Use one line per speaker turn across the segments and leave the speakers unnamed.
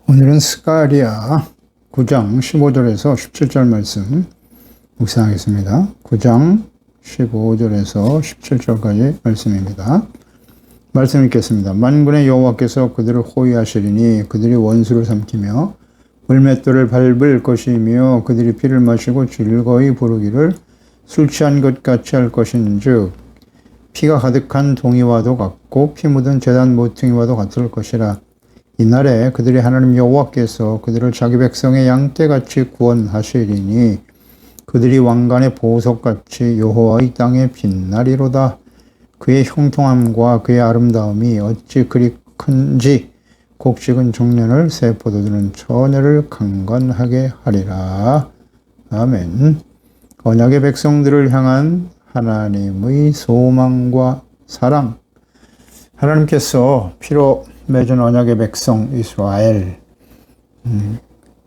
오늘은 스가랴 9장 15절에서 17절 말씀 묵상하겠습니다. 9장 15절에서 17절까지 말씀입니다. 말씀 읽겠습니다. 만군의 여호와께서 그들을 호위하시리니 그들이 원수를 삼키며 물맷돌을 밟을 것이며 그들이 피를 마시고 즐거이 부르기를 술 취한 것 같이 할 것인즉 피가 가득한 동이와도 같고 피 묻은 제단 모퉁이와도 같을 것이라. 이날에 그들이 하나님 여호와께서 그들을 자기 백성의 양떼같이 구원하시리니 그들이 왕관의 보석같이 여호와의 땅에 빛나리로다. 그의 형통함과 그의 아름다움이 어찌 그리 큰지 곡식은 정년을 새 포도주는 처녀를 강건하게 하리라. 아멘. 언약의 백성들을 향한 하나님의 소망과 사랑. 하나님께서 피로 맺은 언약의 백성 이스라엘,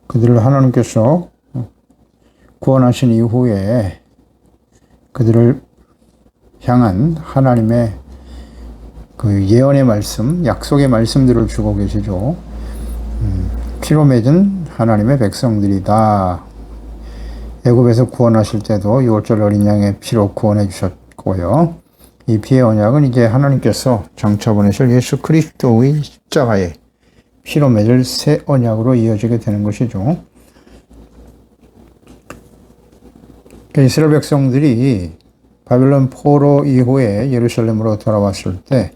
그들을 하나님께서 구원하신 이후에 그들을 향한 하나님의 그 예언의 말씀, 약속의 말씀들을 주고 계시죠. 피로 맺은 하나님의 백성들이다. 애굽에서 구원하실 때도 유월절 어린 양의 피로 구원해 주셨고요. 이 피의 언약은 이제 하나님께서 장차 보내실 예수 그리스도의 십자가에 피로 맺을 새 언약으로 이어지게 되는 것이죠. 이스라엘 백성들이 바벨론 포로 이후에 예루살렘으로 돌아왔을 때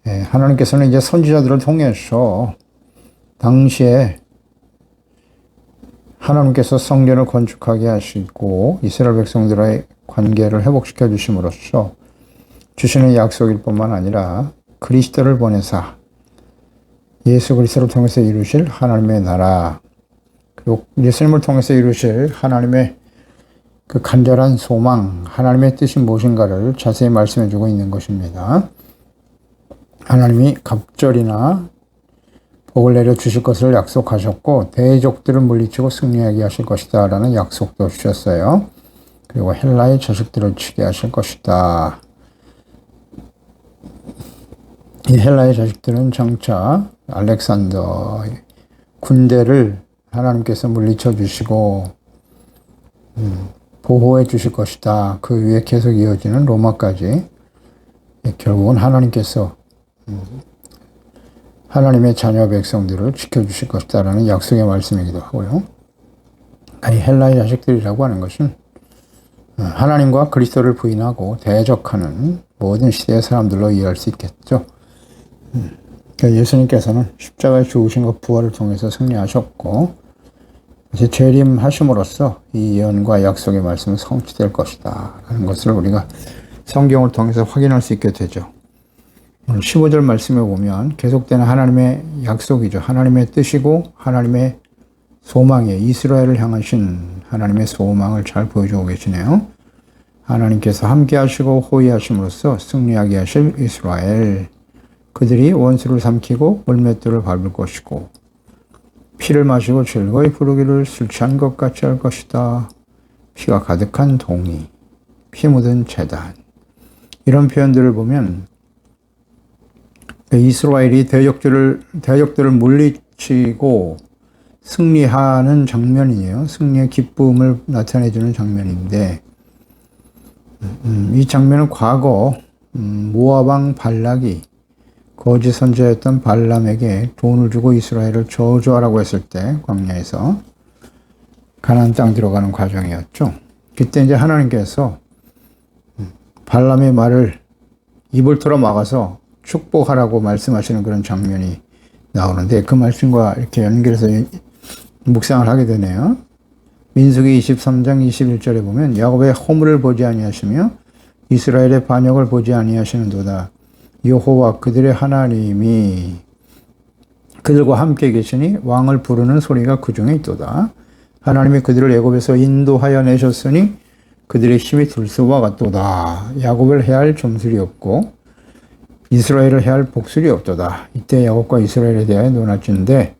하나님께서는 이제 선지자들을 통해서 당시에 하나님께서 성전을 건축하게 하시고 이스라엘 백성들의 관계를 회복시켜 주심으로써 주시는 약속일 뿐만 아니라 그리스도를 보내사 예수 그리스도를 통해서 이루실 하나님의 나라, 그리고 예수님을 통해서 이루실 하나님의 그 간절한 소망, 하나님의 뜻이 무엇인가를 자세히 말씀해 주고 있는 것입니다. 하나님이 갑절이나 복을 내려 주실 것을 약속하셨고 대적들을 물리치고 승리하게 하실 것이다 라는 약속도 주셨어요. 그리고 헬라의 자식들을 치게 하실 것이다. 이 헬라의 자식들은 장차 알렉산더 군대를 하나님께서 물리쳐 주시고 보호해 주실 것이다. 그 위에 계속 이어지는 로마까지 결국은 하나님께서 하나님의 자녀 백성들을 지켜주실 것이다 라는 약속의 말씀이기도 하고요. 아니 헬라의 자식들이라고 하는 것은 하나님과 그리스도를 부인하고 대적하는 모든 시대의 사람들로 이해할 수 있겠죠. 예수님께서는 십자가에 죽으신 것 부활을 통해서 승리하셨고 이제 재림하심으로써 이 예언과 약속의 말씀은 성취될 것이다 라는 것을 우리가 성경을 통해서 확인할 수 있게 되죠. 오늘 15절 말씀에 보면 계속되는 하나님의 약속이죠. 하나님의 뜻이고 하나님의 소망이에요. 이스라엘을 향하신 하나님의 소망을 잘 보여주고 계시네요. 하나님께서 함께 하시고 호위하심으로써 승리하게 하실 이스라엘, 그들이 원수를 삼키고 물맷돌을 밟을 것이고 피를 마시고 즐거이 부르기를 술 취한 것 같이 할 것이다. 피가 가득한 동이, 피 묻은 제단. 이런 표현들을 보면 이스라엘이 대적들을 물리치고 승리하는 장면이에요. 승리의 기쁨을 나타내주는 장면인데 이 장면은 과거 모압 왕 발락이 거짓 선지자였던 발람에게 돈을 주고 이스라엘을 저주하라고 했을 때 광야에서 가나안 땅 들어가는 과정이었죠. 그때 이제 하나님께서 발람의 말을 입을 털어 막아서 축복하라고 말씀하시는 그런 장면이 나오는데 그 말씀과 이렇게 연결해서 묵상을 하게 되네요. 민수기 23장 21절에 보면 야곱의 허물을 보지 아니하시며 이스라엘의 반역을 보지 아니하시는도다. 여호와 그들의 하나님이 그들과 함께 계시니 왕을 부르는 소리가 그 중에 있도다. 하나님이 그들을 애굽에서 인도하여 내셨으니 그들의 힘이 들소와 같도다. 야곱을 해할 점술이 없고 이스라엘을 해할 복술이 없도다. 이때 야곱과 이스라엘에 대하여 논하진대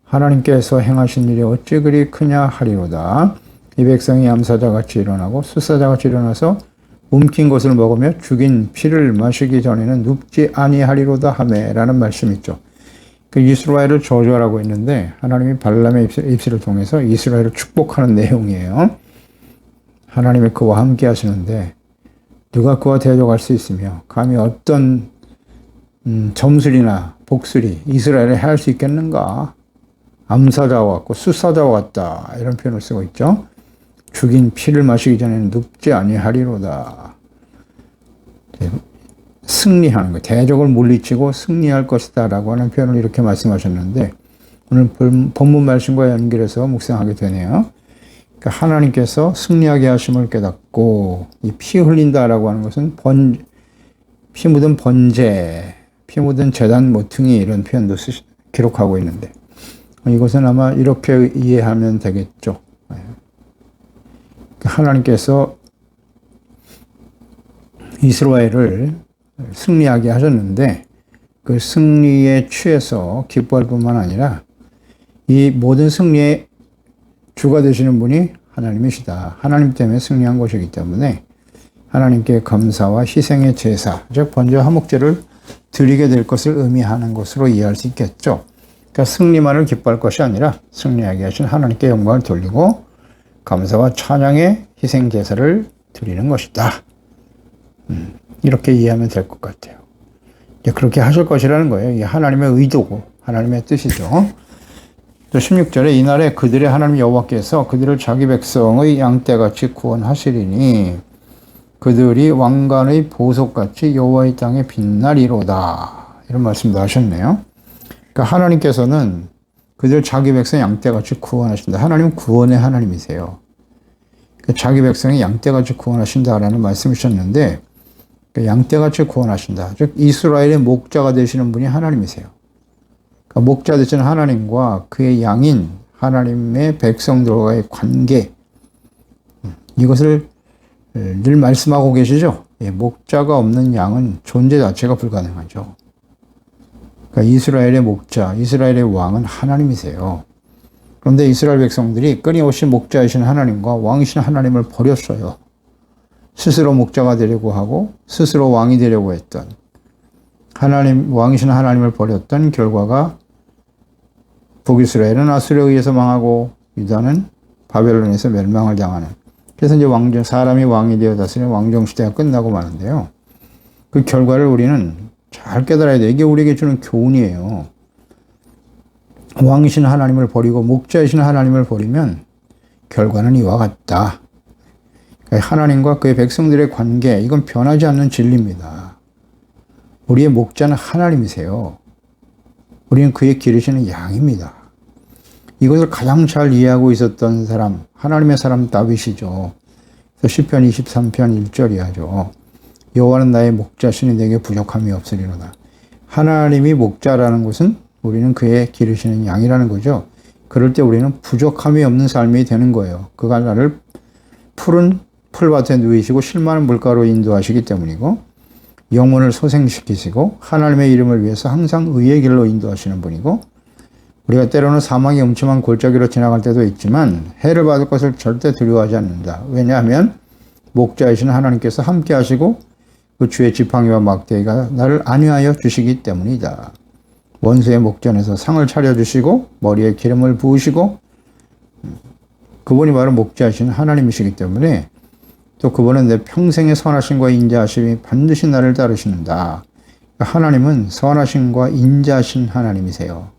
하나님께서 행하신 일이 어찌 그리 크냐 하리로다. 이 백성이 암사자같이 일어나고 수사자같이 일어나서 움킨 것을 먹으며 죽인 피를 마시기 전에는 눕지 아니하리로다 하매 라는 말씀이 있죠. 그 이스라엘을 저주하라고 했는데 하나님이 발람의 입술을 통해서 이스라엘을 축복하는 내용이에요. 하나님이 그와 함께 하시는데 누가 그와 대적할 수 있으며 감히 어떤 점술이나 복술이 이스라엘을 해할 수 있겠는가? 암사자와 같고 수사자와 같다 이런 표현을 쓰고 있죠. 죽인 피를 마시기 전에는 눕지 아니하리로다. 승리하는 것, 대적을 물리치고 승리할 것이다 라고 하는 표현을 이렇게 말씀하셨는데 오늘 본문 말씀과 연결해서 묵상하게 되네요. 그러니까 하나님께서 승리하게 하심을 깨닫고 이 피 흘린다라고 하는 것은 피 묻은 번제, 피 묻은 제단 모퉁이 이런 표현도 기록하고 있는데 이것은 아마 이렇게 이해하면 되겠죠. 하나님께서 이스라엘을 승리하게 하셨는데 그 승리에 취해서 기뻐할 뿐만 아니라 이 모든 승리의 주가 되시는 분이 하나님이시다. 하나님 때문에 승리한 것이기 때문에 하나님께 감사와 희생의 제사, 즉 번제와 화목제를 드리게 될 것을 의미하는 것으로 이해할 수 있겠죠. 그러니까 승리만을 기뻐할 것이 아니라 승리하게 하신 하나님께 영광을 돌리고 감사와 찬양의 희생 제사를 드리는 것이다. 이렇게 이해하면 될 것 같아요. 그렇게 하실 것이라는 거예요. 이게 하나님의 의도고 하나님의 뜻이죠. 또 16절에 이날에 그들의 하나님 여호와께서 그들을 자기 백성의 양떼같이 구원하시리니 그들이 왕관의 보석같이 여호와의 땅에 빛나리로다. 이런 말씀도 하셨네요. 그러니까 하나님께서는 그들 자기 백성 양떼같이 구원하신다. 하나님은 구원의 하나님이세요. 그러니까 자기 백성이 양떼같이 구원하신다라는 말씀이셨는데 양떼같이 구원하신다. 즉 이스라엘의 목자가 되시는 분이 하나님이세요. 그러니까 목자 되시는 하나님과 그의 양인 하나님의 백성들과의 관계 이것을 늘 말씀하고 계시죠. 목자가 없는 양은 존재 자체가 불가능하죠. 그러니까 이스라엘의 목자, 이스라엘의 왕은 하나님이세요. 그런데 이스라엘 백성들이 끊임없이 목자이신 하나님과 왕이신 하나님을 버렸어요. 스스로 목자가 되려고 하고 스스로 왕이 되려고 했던 하나님, 왕이신 하나님을 버렸던 결과가 북이스라엘은 아수르에 의해서 망하고 유다는 바벨론에서 멸망을 당하는. 그래서 이제 사람이 왕이 되어 다스리는 왕정시대가 끝나고 마는데요. 그 결과를 우리는 잘 깨달아야 돼요. 이게 우리에게 주는 교훈이에요. 왕이신 하나님을 버리고 목자이신 하나님을 버리면 결과는 이와 같다. 하나님과 그의 백성들의 관계, 이건 변하지 않는 진리입니다. 우리의 목자는 하나님이세요. 우리는 그의 기르시는 양입니다. 이것을 가장 잘 이해하고 있었던 사람, 하나님의 사람 다윗이죠. 시편 23편 1절이 하죠. 여호와는 나의 목자시니 내게 부족함이 없으리로다. 하나님이 목자라는 것은 우리는 그의 기르시는 양이라는 거죠. 그럴 때 우리는 부족함이 없는 삶이 되는 거예요. 그가 나를 푸른 풀밭에 누이시고 실만한 물가로 인도하시기 때문이고 영혼을 소생시키시고 하나님의 이름을 위해서 항상 의의 길로 인도하시는 분이고 우리가 때로는 사망의 음침한 골짜기로 지나갈 때도 있지만 해를 받을 것을 절대 두려워하지 않는다. 왜냐하면 목자이신 하나님께서 함께 하시고 그 주의 지팡이와 막대기가 나를 안위하여 주시기 때문이다. 원수의 목전에서 상을 차려주시고 머리에 기름을 부으시고 그분이 바로 목자이신 하나님이시기 때문에 또 그분은 내 평생의 선하심과 인자하심이 반드시 나를 따르시는다. 하나님은 선하심과 인자하신 하나님이세요.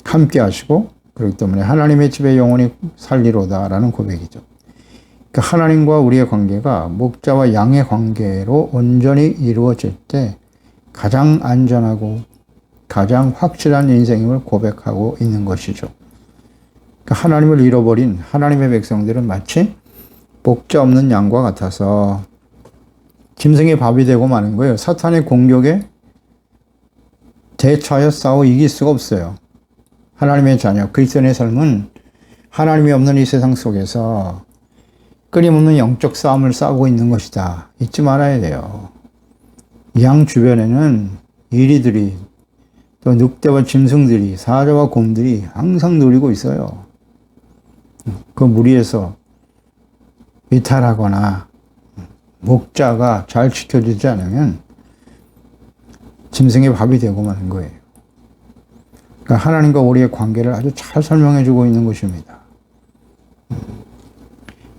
함께 하시고 그렇기 때문에 하나님의 집에 영원히 살리로다라는 고백이죠. 그러니까 하나님과 우리의 관계가 목자와 양의 관계로 온전히 이루어질 때 가장 안전하고 가장 확실한 인생임을 고백하고 있는 것이죠. 그러니까 하나님을 잃어버린 하나님의 백성들은 마치 목자 없는 양과 같아서 짐승의 밥이 되고 마는 거예요. 사탄의 공격에 대처하여 싸워 이길 수가 없어요. 하나님의 자녀, 그리스도인의 삶은 하나님이 없는 이 세상 속에서 끊임없는 영적 싸움을 싸우고 있는 것이다. 잊지 말아야 돼요. 양 주변에는 이리들이 또 늑대와 짐승들이 사자와 곰들이 항상 노리고 있어요. 그 무리에서 이탈하거나 목자가 잘 지켜주지 않으면 짐승의 밥이 되고 마는 거예요. 그러니까 하나님과 우리의 관계를 아주 잘 설명해 주고 있는 것입니다.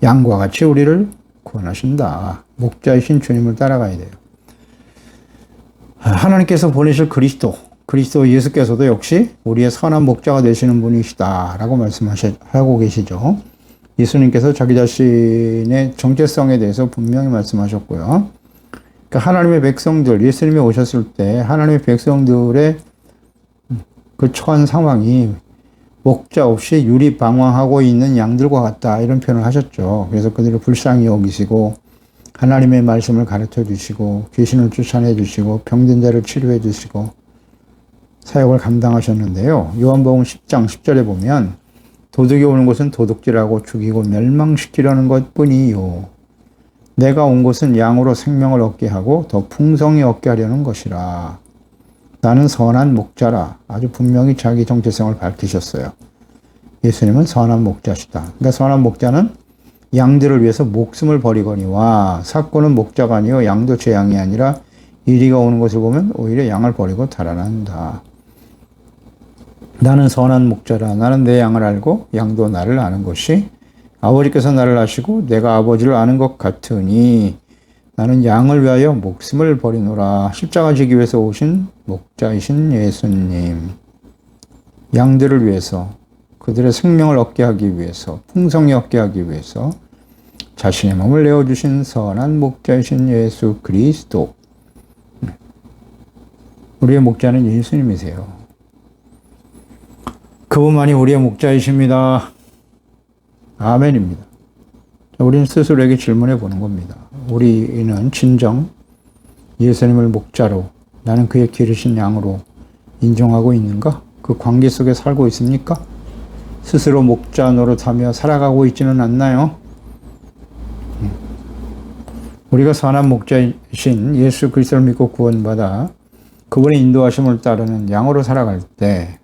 양과 같이 우리를 구원하신다. 목자이신 주님을 따라가야 돼요. 하나님께서 보내실 그리스도 예수께서도 역시 우리의 선한 목자가 되시는 분이시다라고 말씀하고 계시죠. 예수님께서 자기 자신의 정체성에 대해서 분명히 말씀하셨고요. 그러니까 하나님의 백성들, 예수님이 오셨을 때 하나님의 백성들의 그 처한 상황이 목자 없이 유리방황하고 있는 양들과 같다, 이런 표현을 하셨죠. 그래서 그들을 불쌍히 여기시고 하나님의 말씀을 가르쳐 주시고 귀신을 쫓아내 주시고 병든 자를 치료해 주시고 사역을 감당하셨는데요. 요한복음 10장 10절에 보면 도둑이 오는 것은 도둑질하고 죽이고 멸망시키려는 것뿐이요, 내가 온 것은 양으로 생명을 얻게 하고 더 풍성히 얻게 하려는 것이라. 나는 선한 목자라. 아주 분명히 자기 정체성을 밝히셨어요. 예수님은 선한 목자시다. 그러니까 선한 목자는 양들을 위해서 목숨을 버리거니와, 삭고는 목자가 아니요 양도 제 양이 아니라 이리가 오는 것을 보면 오히려 양을 버리고 달아난다. 나는 선한 목자라. 나는 내 양을 알고 양도 나를 아는 것이 아버지께서 나를 아시고 내가 아버지를 아는 것 같으니 나는 양을 위하여 목숨을 버리노라. 십자가 지기 위해서 오신 목자이신 예수님. 양들을 위해서, 그들의 생명을 얻게 하기 위해서, 풍성히 얻게 하기 위해서 자신의 몸을 내어주신 선한 목자이신 예수 그리스도. 우리의 목자는 예수님이세요. 그분만이 우리의 목자이십니다. 아멘입니다. 우리는 스스로에게 질문해 보는 겁니다. 우리는 진정 예수님을 목자로, 나는 그의 기르신 양으로 인정하고 있는가? 그 관계 속에 살고 있습니까? 스스로 목자 노릇하며 살아가고 있지는 않나요? 우리가 선한 목자이신 예수 그리스도를 믿고 구원받아 그분의 인도하심을 따르는 양으로 살아갈 때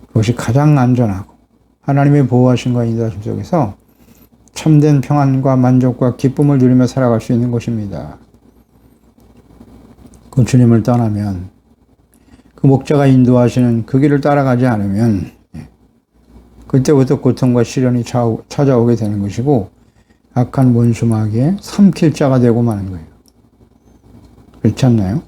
그것이 가장 안전하고 하나님의 보호하심과 인도하심 속에서 참된 평안과 만족과 기쁨을 누리며 살아갈 수 있는 것입니다. 그 주님을 떠나면, 그 목자가 인도하시는 그 길을 따라가지 않으면 그때부터 고통과 시련이 찾아오게 되는 것이고 악한 원수마귀에 삼킬 자가 되고 마는 거예요. 그렇지 않나요?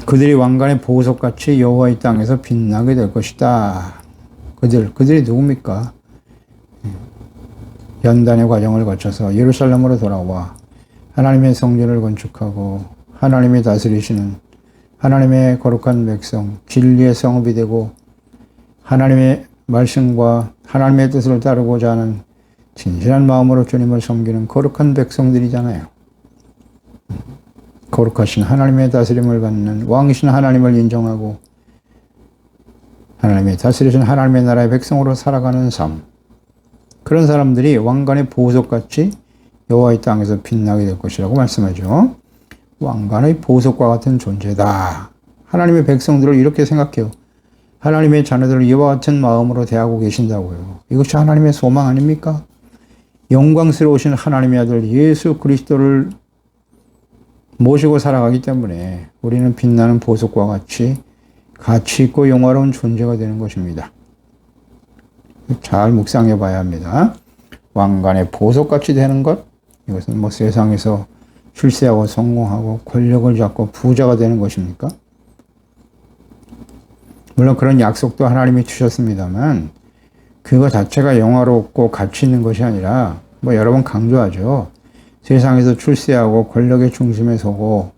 그들이 왕관의 보석같이 여호와의 땅에서 빛나게 될 것이다. 그들이 누굽니까? 연단의 과정을 거쳐서 예루살렘으로 돌아와 하나님의 성전을 건축하고 하나님이 다스리시는 하나님의 거룩한 백성, 진리의 성읍이 되고 하나님의 말씀과 하나님의 뜻을 따르고자 하는 진실한 마음으로 주님을 섬기는 거룩한 백성들이잖아요. 거룩하신 하나님의 다스림을 받는 왕이신 하나님을 인정하고 하나님의 다스리신 하나님의 나라의 백성으로 살아가는 삶. 그런 사람들이 왕관의 보석같이 여호와의 땅에서 빛나게 될 것이라고 말씀하죠. 왕관의 보석과 같은 존재다. 하나님의 백성들을 이렇게 생각해요. 하나님의 자녀들을 이와 같은 마음으로 대하고 계신다고요. 이것이 하나님의 소망 아닙니까? 영광스러우신 하나님의 아들 예수 그리스도를 모시고 살아가기 때문에 우리는 빛나는 보석과 같이 가치 있고 영화로운 존재가 되는 것입니다. 잘 묵상해 봐야 합니다. 왕관의 보석같이 되는 것, 이것은 뭐 세상에서 출세하고 성공하고 권력을 잡고 부자가 되는 것입니까? 물론 그런 약속도 하나님이 주셨습니다만 그거 자체가 영화롭고 가치 있는 것이 아니라, 뭐 여러 번 강조하죠. 세상에서 출세하고 권력의 중심에 서고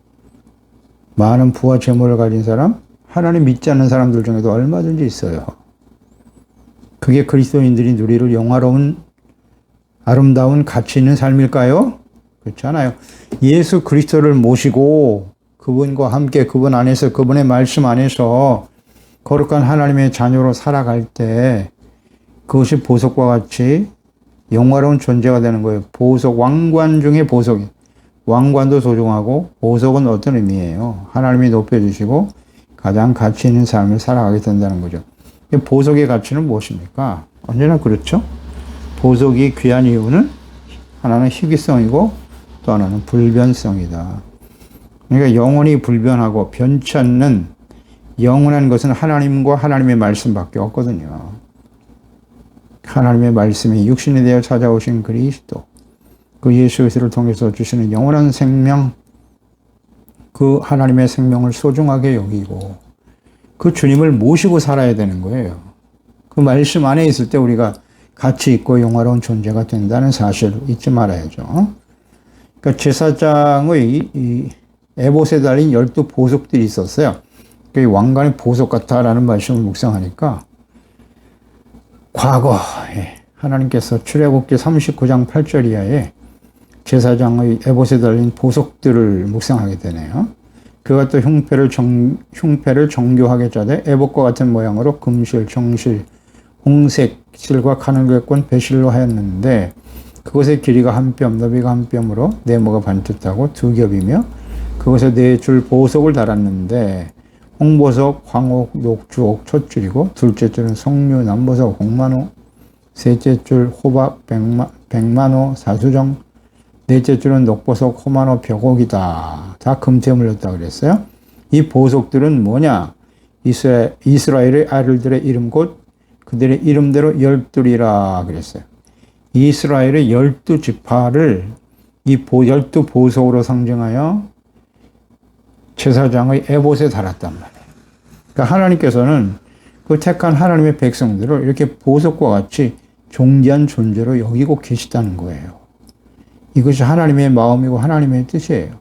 많은 부와 재물을 가진 사람, 하나님 믿지 않는 사람들 중에도 얼마든지 있어요. 그게 그리스도인들이 누리를 영화로운 아름다운 가치 있는 삶일까요? 그렇지 않아요. 예수 그리스도를 모시고 그분과 함께 그분 안에서, 그분의 말씀 안에서 거룩한 하나님의 자녀로 살아갈 때 그것이 보석과 같이 영화로운 존재가 되는 거예요. 보석, 왕관 중에 보석이. 왕관도 소중하고 보석은 어떤 의미예요? 하나님이 높여주시고 가장 가치 있는 삶을 살아가게 된다는 거죠. 보석의 가치는 무엇입니까? 언제나 그렇죠. 보석이 귀한 이유는 하나는 희귀성이고 또 하나는 불변성이다. 그러니까 영원히 불변하고 변치 않는 영원한 것은 하나님과 하나님의 말씀밖에 없거든요. 하나님의 말씀이 육신이 되어 찾아오신 그리스도, 그 예수 그리스도를 통해서 주시는 영원한 생명, 그 하나님의 생명을 소중하게 여기고 그 주님을 모시고 살아야 되는 거예요. 그 말씀 안에 있을 때 우리가 가치 있고 영화로운 존재가 된다는 사실을 잊지 말아야죠. 그러니까 제사장의 이 에봇에 달린 12보석들이 있었어요. 그 왕관의 보석 같다라는 말씀을 묵상하니까 과거에 하나님께서 출애굽기 39장 8절 이하에 제사장의 에봇에 달린 보석들을 묵상하게 되네요. 그가 또 흉패를 정교하게 짜되 에봇과 같은 모양으로 금실, 정실, 홍색 실과 가늘게꼰 배실로 하였는데 그것의 길이가 한 뼘, 너비가 한 뼘으로 네모가 반듯하고 두 겹이며 그것에 네 줄 보석을 달았는데 홍보석, 황옥, 녹주옥, 첫 줄이고 둘째 줄은 석류, 남보석, 홍만호, 셋째 줄 호박, 백만호, 사수정, 넷째 줄은 녹보석, 호만호, 벽옥이다. 다 금태에 물렸다 그랬어요. 이 보석들은 뭐냐? 이스라엘의 아들들의 이름 곧 그들의 이름대로 열둘이라 그랬어요. 이스라엘의 12지파를 이 12보석으로 상징하여 제사장의 에봇에 달았단 말이에요. 그러니까 하나님께서는 그 택한 하나님의 백성들을 이렇게 보석과 같이 존귀한 존재로 여기고 계시다는 거예요. 이것이 하나님의 마음이고 하나님의 뜻이에요.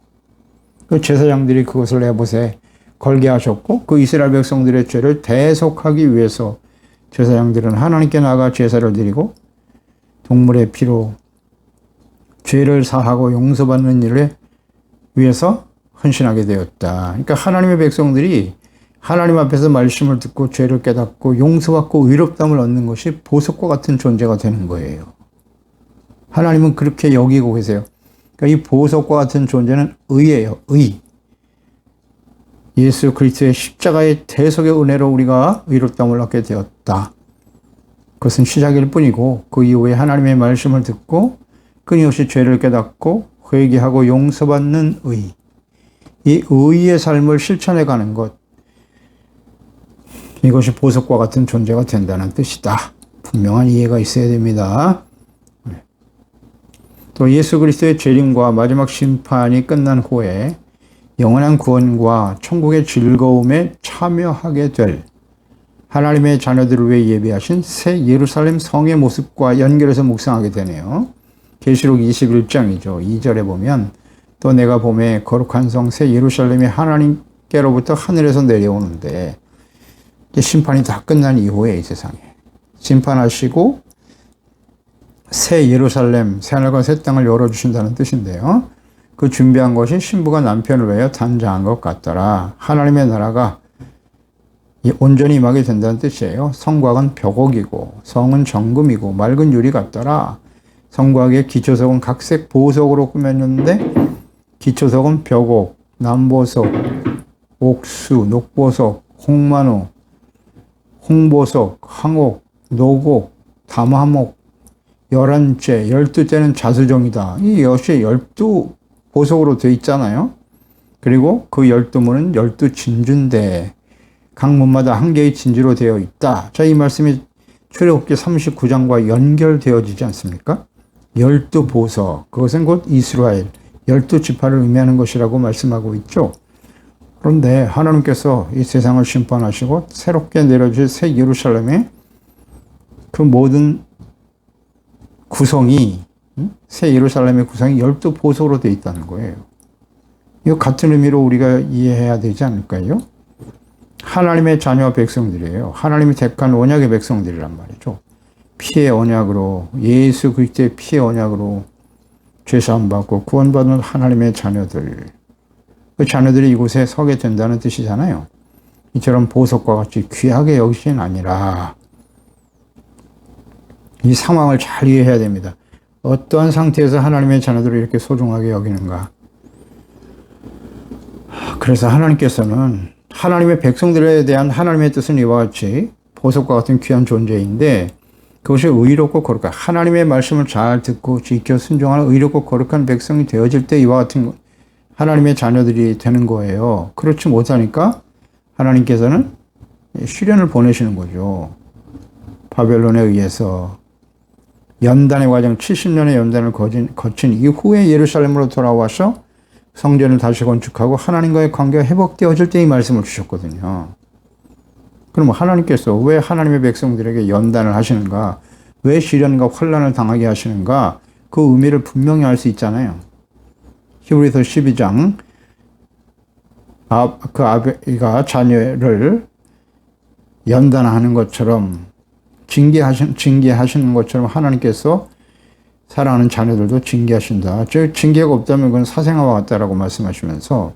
그 제사장들이 그것을 에봇에 걸게 하셨고 그 이스라엘 백성들의 죄를 대속하기 위해서 제사장들은 하나님께 나가 제사를 드리고 동물의 피로 죄를 사하고 용서받는 일을 위해서 헌신하게 되었다. 그러니까 하나님의 백성들이 하나님 앞에서 말씀을 듣고 죄를 깨닫고 용서받고 의롭다함을 얻는 것이 보석과 같은 존재가 되는 거예요. 하나님은 그렇게 여기고 계세요. 그러니까 이 보석과 같은 존재는 의예요. 의. 예수 그리스도의 십자가의 대속의 은혜로 우리가 의롭다함을 얻게 되었다. 그것은 시작일 뿐이고 그 이후에 하나님의 말씀을 듣고 끊임없이 죄를 깨닫고 회개하고 용서받는 의. 이 의의 삶을 실천해 가는 것. 이것이 보석과 같은 존재가 된다는 뜻이다. 분명한 이해가 있어야 됩니다. 또 예수 그리스도의 재림과 마지막 심판이 끝난 후에 영원한 구원과 천국의 즐거움에 참여하게 될 하나님의 자녀들을 위해 예비하신 새 예루살렘 성의 모습과 연결해서 묵상하게 되네요. 계시록 21장이죠. 2절에 보면 또 내가 보매 거룩한 성 새 예루살렘이 하나님께로부터 하늘에서 내려오는데 심판이 다 끝난 이후에 이 세상에 심판하시고 새 예루살렘, 새 하늘과 새 땅을 열어주신다는 뜻인데요. 그 준비한 것이 신부가 남편을 위하여 단장한 것 같더라. 하나님의 나라가 온전히 임하게 된다는 뜻이에요. 성곽은 벽옥이고 성은 정금이고 맑은 유리 같더라. 성곽의 기초석은 각색 보석으로 꾸몄는데 기초석은 벽옥, 남보석, 옥수, 녹보석, 홍만호, 홍보석, 황옥, 녹옥, 담화목, 11째, 12째는 자수정이다. 이 역시 12보석으로 되어 있잖아요. 그리고 그 12문은 12진주인데 각 문마다 한 개의 진주로 되어 있다. 자, 이 말씀이 출애굽기 39장과 연결되어지지 않습니까? 12보석, 그것은 곧 이스라엘 12지파를 의미하는 것이라고 말씀하고 있죠. 그런데 하나님께서 이 세상을 심판하시고 새롭게 내려질 새 예루살렘의 그 모든 구성이, 새 예루살렘의 구성이 12보석으로 되어 있다는 거예요. 이거 같은 의미로 우리가 이해해야 되지 않을까요? 하나님의 자녀 백성들이에요. 하나님이 택한 언약의 백성들이란 말이죠. 피의 언약으로, 예수 그리스도의 피의 언약으로 죄사함 받고 구원받는 하나님의 자녀들. 그 자녀들이 이곳에 서게 된다는 뜻이잖아요. 이처럼 보석과 같이 귀하게 여기신 아니라 이 상황을 잘 이해해야 됩니다. 어떠한 상태에서 하나님의 자녀들을 이렇게 소중하게 여기는가. 그래서 하나님께서는 하나님의 백성들에 대한 하나님의 뜻은 이와 같이 보석과 같은 귀한 존재인데 그것이 의롭고 거룩한 하나님의 말씀을 잘 듣고 지켜 순종하는 의롭고 거룩한 백성이 되어질 때 이와 같은 하나님의 자녀들이 되는 거예요. 그렇지 못하니까 하나님께서는 시련을 보내시는 거죠. 바벨론에 의해서 연단의 과정, 70년의 연단을 거친 이후에 예루살렘으로 돌아와서 성전을 다시 건축하고 하나님과의 관계가 회복되어질 때 이 말씀을 주셨거든요. 그럼 하나님께서 왜 하나님의 백성들에게 연단을 하시는가? 왜 시련과 환난을 당하게 하시는가? 그 의미를 분명히 알 수 있잖아요. 히브리서 12장 그 아비가 자녀를 연단하는 것처럼 징계하시는 것처럼 하나님께서 사랑하는 자녀들도 징계하신다. 즉 징계가 없다면 그건 사생아와 같다라고 말씀하시면서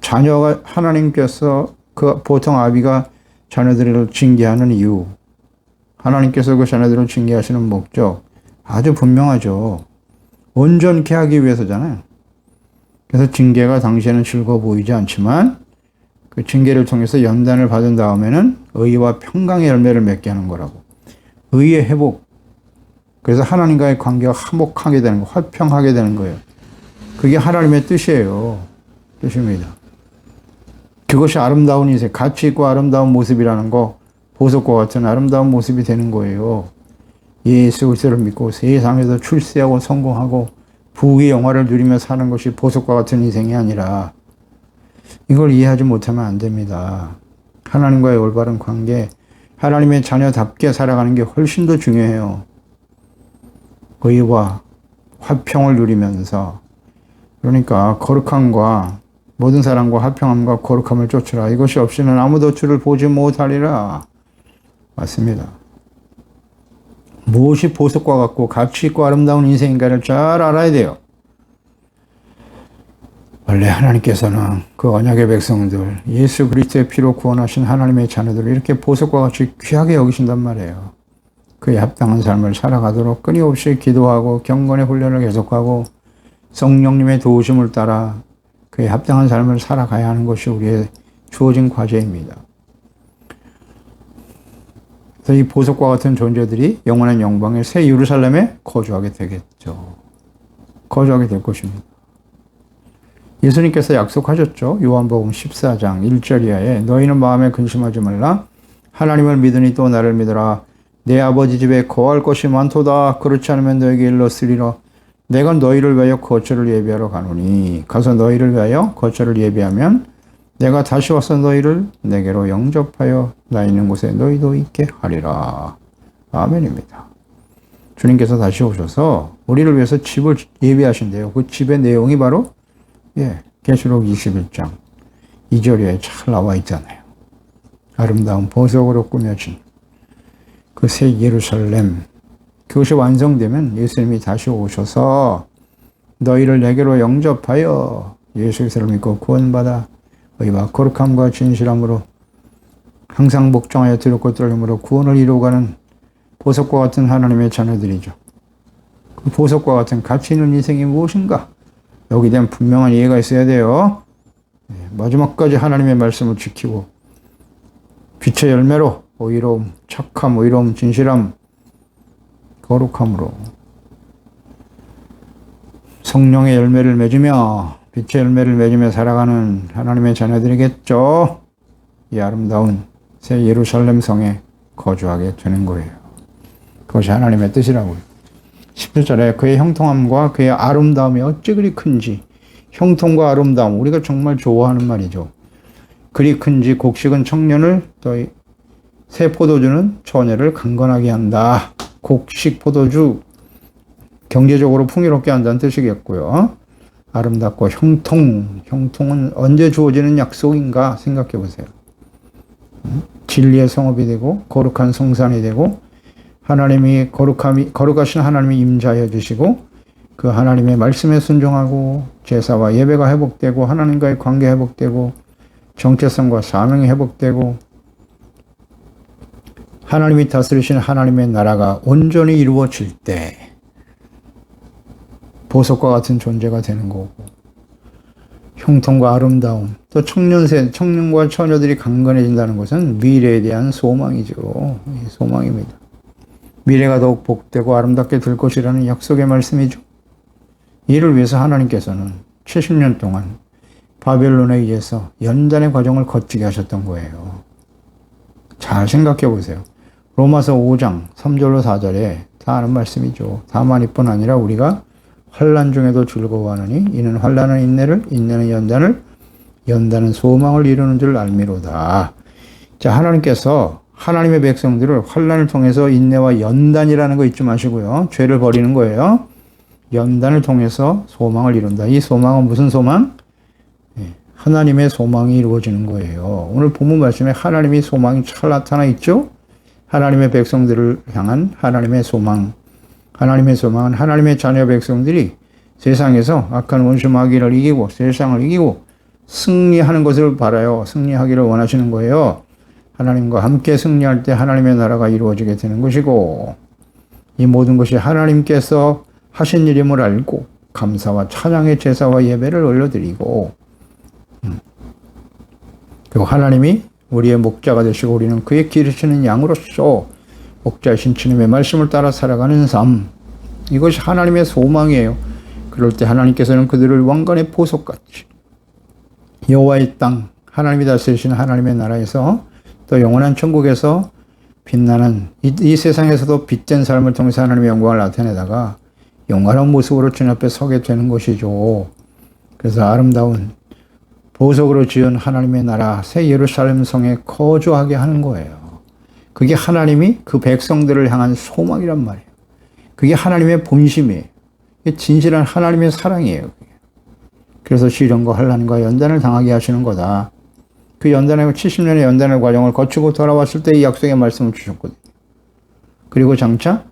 자녀가 하나님께서 그 보통 아비가 자녀들을 징계하는 이유, 하나님께서 그 자녀들을 징계하시는 목적 아주 분명하죠. 온전케 하기 위해서잖아요. 그래서 징계가 당시에는 즐거워 보이지 않지만 그 징계를 통해서 연단을 받은 다음에는 의와 평강의 열매를 맺게 하는 거라고. 의의 회복. 그래서 하나님과의 관계가 화목하게 되는 거, 화평하게 되는 거예요. 그게 하나님의 뜻이에요. 뜻입니다. 그것이 아름다운 인생, 가치 있고 아름다운 모습이라는 거, 보석과 같은 아름다운 모습이 되는 거예요. 예수 그리스도를 믿고 세상에서 출세하고 성공하고 부귀 영화를 누리며 사는 것이 보석과 같은 인생이 아니라 이걸 이해하지 못하면 안 됩니다. 하나님과의 올바른 관계, 하나님의 자녀답게 살아가는 게 훨씬 더 중요해요. 의와 화평을 누리면서, 그러니까 거룩함과 모든 사람과 화평함과 거룩함을 쫓으라. 이것이 없이는 아무도 주를 보지 못하리라. 맞습니다. 무엇이 보석과 같고 가치 있고 아름다운 인생인가를 잘 알아야 돼요. 원래 하나님께서는 그 언약의 백성들, 예수 그리스도의 피로 구원하신 하나님의 자녀들을 이렇게 보석과 같이 귀하게 여기신단 말이에요. 그에 합당한 삶을 살아가도록 끊임없이 기도하고 경건의 훈련을 계속하고 성령님의 도우심을 따라 그에 합당한 삶을 살아가야 하는 것이 우리의 주어진 과제입니다. 그래서 이 보석과 같은 존재들이 영원한 영광의 새 예루살렘에 거주하게 되겠죠. 거주하게 될 것입니다. 예수님께서 약속하셨죠. 요한복음 14장 1절 이하에 너희는 마음에 근심하지 말라. 하나님을 믿으니 또 나를 믿으라. 내 아버지 집에 거할 것이 많도다. 그렇지 않으면 너에게 일렀으리라. 내가 너희를 위하여 거처를 예비하러 가노니 가서 너희를 위하여 거처를 예비하면 내가 다시 와서 너희를 내게로 영접하여 나 있는 곳에 너희도 있게 하리라. 아멘입니다. 주님께서 다시 오셔서 우리를 위해서 집을 예비하신대요. 그 집의 내용이 바로 계시록 21장 2절에 잘 나와 있잖아요. 아름다운 보석으로 꾸며진 그 새 예루살렘, 그것이 완성되면 예수님이 다시 오셔서 너희를 내게로 영접하여 예수 그리스도를 믿고 구원받아 의와 거룩함과 진실함으로 항상 복종하여 드럽고 떨림으로 구원을 이루어가는 보석과 같은 하나님의 자녀들이죠. 그 보석과 같은 가치 있는 인생이 무엇인가? 여기에 대한 분명한 이해가 있어야 돼요. 마지막까지 하나님의 말씀을 지키고 빛의 열매로 의로움, 착함, 의로움, 진실함, 거룩함으로 성령의 열매를 맺으며 빛의 열매를 맺으며 살아가는 하나님의 자녀들이겠죠. 이 아름다운 새 예루살렘 성에 거주하게 되는 거예요. 그것이 하나님의 뜻이라고요. 17절에 그의 형통함과 그의 아름다움이 어찌 그리 큰지, 형통과 아름다움, 우리가 정말 좋아하는 말이죠. 그리 큰지 곡식은 청년을, 또 새 포도주는 처녀를 강건하게 한다. 곡식 포도주, 경제적으로 풍요롭게 한다는 뜻이겠고요. 아름답고 형통은 언제 주어지는 약속인가 생각해 보세요. 진리의 성읍이 되고 거룩한 성산이 되고 하나님이 거룩하신 하나님이 임자해 주시고 그 하나님의 말씀에 순종하고 제사와 예배가 회복되고 하나님과의 관계 회복되고 정체성과 사명이 회복되고 하나님이 다스리시는 하나님의 나라가 온전히 이루어질 때 보석과 같은 존재가 되는 거고 형통과 아름다움 또 청년과 처녀들이 강건해진다는 것은 미래에 대한 소망이죠. 소망입니다. 미래가 더욱 복되고 아름답게 될 것이라는 약속의 말씀이죠. 이를 위해서 하나님께서는 70년 동안 바벨론에 의해서 연단의 과정을 거치게 하셨던 거예요. 잘 생각해 보세요. 로마서 5장 3절로 4절에 다 아는 말씀이죠. 다만 이뿐 아니라 우리가 환난 중에도 즐거워하느니 이는 환난은 인내를, 인내는 연단을, 연단은 소망을 이루는 줄 알미로다. 자, 하나님께서 하나님의 백성들을 환난을 통해서 인내와 연단이라는 거 잊지 마시고요. 죄를 버리는 거예요. 연단을 통해서 소망을 이룬다. 이 소망은 무슨 소망? 하나님의 소망이 이루어지는 거예요. 오늘 본문 말씀에 하나님의 소망이 잘 나타나 있죠? 하나님의 백성들을 향한 하나님의 소망. 하나님의 소망은 하나님의 자녀 백성들이 세상에서 악한 원수 마귀를 이기고 세상을 이기고 승리하는 것을 바라요. 승리하기를 원하시는 거예요. 하나님과 함께 승리할 때 하나님의 나라가 이루어지게 되는 것이고, 이 모든 것이 하나님께서 하신 일임을 알고 감사와 찬양의 제사와 예배를 올려드리고, 그리고 하나님이 우리의 목자가 되시고 우리는 그의 기르시는 양으로서 목자이신 주님의 말씀을 따라 살아가는 삶, 이것이 하나님의 소망이에요. 그럴 때 하나님께서는 그들을 왕관의 보석같이 여호와의 땅, 하나님이 다스리시는 하나님의 나라에서 또 영원한 천국에서 빛나는 이 세상에서도 빛된 삶을 통해서 하나님의 영광을 나타내다가 영원한 모습으로 주님 앞에 서게 되는 것이죠. 그래서 아름다운 보석으로 지은 하나님의 나라 새 예루살렘 성에 거주하게 하는 거예요. 그게 하나님이 그 백성들을 향한 소망이란 말이에요. 그게 하나님의 본심이에요. 그게 진실한 하나님의 사랑이에요. 그래서 시련과 환난과 연단을 당하게 하시는 거다. 그 연단의 70년의 연단의 과정을 거치고 돌아왔을 때 이 약속의 말씀을 주셨거든요. 그리고 장차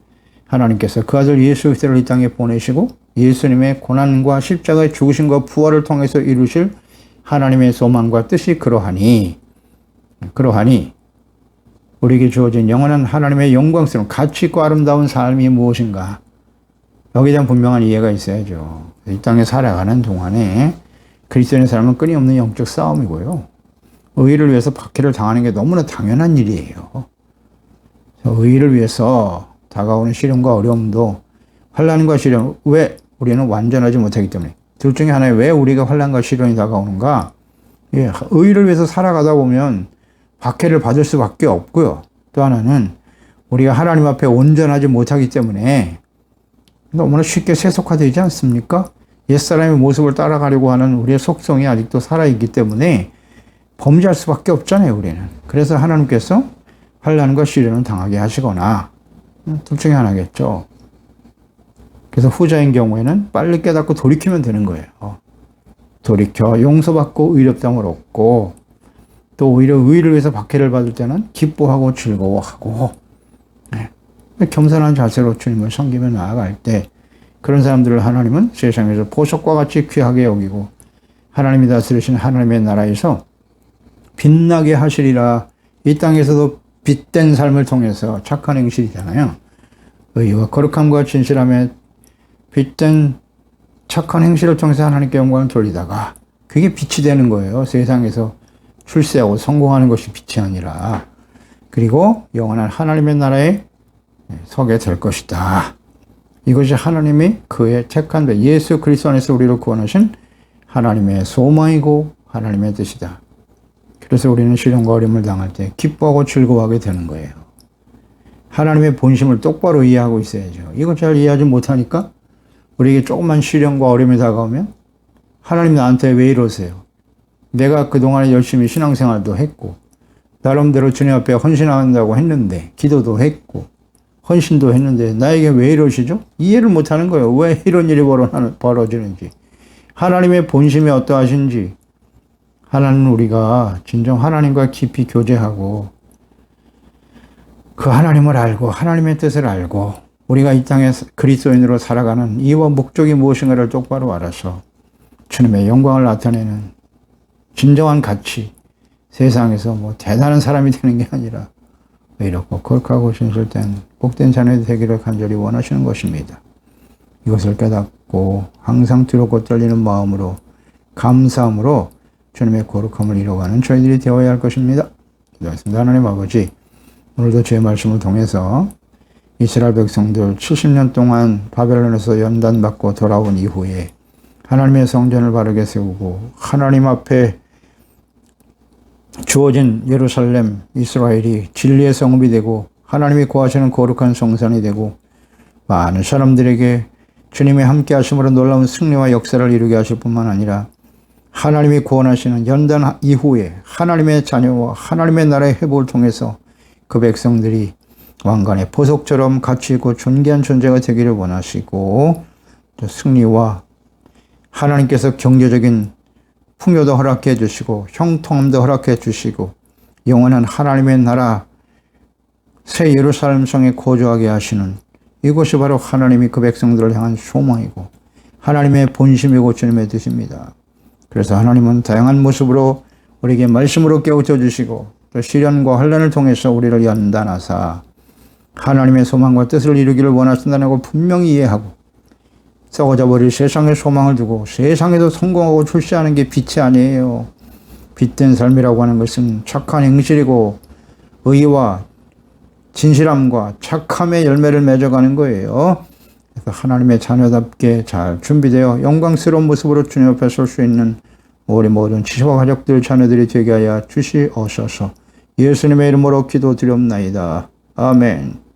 하나님께서 그 아들 예수 그리스도를 이 땅에 보내시고 예수님의 고난과 십자가의 죽으심과 부활을 통해서 이루실 하나님의 소망과 뜻이 그러하니 우리에게 주어진 영원한 하나님의 영광스러운 가치 있고 아름다운 삶이 무엇인가? 여기에 대한 분명한 이해가 있어야죠. 이 땅에 살아가는 동안에 그리스도인의 삶은 끊임없는 영적 싸움이고요. 의의를 위해서 박해를 당하는 게 너무나 당연한 일이에요. 의의를 위해서 다가오는 시련과 어려움도 환난과 시련, 왜? 우리는 완전하지 못하기 때문에. 둘 중에 하나에 왜 우리가 환난과 시련이 다가오는가? 예, 의의를 위해서 살아가다 보면 박해를 받을 수밖에 없고요. 또 하나는 우리가 하나님 앞에 온전하지 못하기 때문에 너무나 쉽게 세속화되지 않습니까? 옛사람의 모습을 따라가려고 하는 우리의 속성이 아직도 살아있기 때문에 범죄할 수밖에 없잖아요, 우리는. 그래서 하나님께서 환난과 시련을 당하게 하시거나 둘 중에 하나겠죠. 그래서 후자인 경우에는 빨리 깨닫고 돌이키면 되는 거예요. 돌이켜 용서받고 의롭다함을 얻고 또 오히려 의를 위해서 박해를 받을 때는 기뻐하고 즐거워하고 겸손한 자세로 주님을 섬기며 나아갈 때 그런 사람들을 하나님은 세상에서 보석과 같이 귀하게 여기고 하나님이 다스리신 하나님의 나라에서 빛나게 하시리라. 이 땅에서도 빛된 삶을 통해서 착한 행실이잖아요. 의와 거룩함과 진실함에 빛된 착한 행실을 통해서 하나님께 영광을 돌리다가 그게 빛이 되는 거예요. 세상에서 출세하고 성공하는 것이 빛이 아니라. 그리고 영원한 하나님의 나라에 서게 될 것이다. 이것이 하나님이 그의 택한 예수 그리스도 안에서 우리를 구원하신 하나님의 소망이고 하나님의 뜻이다. 그래서 우리는 시련과 어려움을 당할 때 기뻐하고 즐거워하게 되는 거예요. 하나님의 본심을 똑바로 이해하고 있어야죠. 이걸 잘 이해하지 못하니까 우리에게 조금만 시련과 어려움이 다가오면 하나님 나한테 왜 이러세요? 내가 그동안에 열심히 신앙생활도 했고 나름대로 주님 앞에 헌신한다고 했는데 기도도 했고 헌신도 했는데 나에게 왜 이러시죠? 이해를 못하는 거예요. 왜 이런 일이 벌어지는지. 하나님의 본심이 어떠하신지. 하나님은 우리가 진정 하나님과 깊이 교제하고 그 하나님을 알고 하나님의 뜻을 알고 우리가 이 땅에 그리스도인으로 살아가는 이유와 목적이 무엇인가를 똑바로 알아서 주님의 영광을 나타내는 진정한 가치, 세상에서 뭐 대단한 사람이 되는 게 아니라 이렇고 거룩하고 진실된 복된 자녀이 되기를 간절히 원하시는 것입니다. 이것을 깨닫고 항상 두렵고 떨리는 마음으로 감사함으로 주님의 거룩함을 이뤄가는 저희들이 되어야 할 것입니다. 기도하겠습니다. 하나님 아버지, 오늘도 주의 말씀을 통해서 이스라엘 백성들 70년 동안 바벨론에서 연단받고 돌아온 이후에 하나님의 성전을 바르게 세우고 하나님 앞에 주어진 예루살렘, 이스라엘이 진리의 성읍이 되고 하나님이 거하시는 거룩한 성산이 되고 많은 사람들에게 주님의 함께 하심으로 놀라운 승리와 역사를 이루게 하실 뿐만 아니라 하나님이 구원하시는 연단 이후에 하나님의 자녀와 하나님의 나라의 회복을 통해서 그 백성들이 왕관의 보석처럼 가치 있고 존귀한 존재가 되기를 원하시고 또 승리와 하나님께서 경제적인 풍요도 허락해 주시고 형통함도 허락해 주시고 영원한 하나님의 나라 새 예루살렘 성에 거주하게 하시는 이것이 바로 하나님이 그 백성들을 향한 소망이고 하나님의 본심이고 주님의 뜻입니다. 그래서 하나님은 다양한 모습으로 우리에게 말씀으로 깨우쳐 주시고 또 시련과 환난을 통해서 우리를 연단하사 하나님의 소망과 뜻을 이루기를 원하신다는 걸 분명히 이해하고 썩어져 버릴 세상의 소망을 두고 세상에도 성공하고 출세하는 게 빛이 아니에요. 빛된 삶이라고 하는 것은 착한 행실이고 의와 진실함과 착함의 열매를 맺어가는 거예요. 그래서 하나님의 자녀답게 잘 준비되어 영광스러운 모습으로 주님 앞에 설 수 있는 우리 모든 지식과 가족들 자녀들이 되게 하여 주시옵소서. 예수님의 이름으로 기도드리옵나이다. 아멘.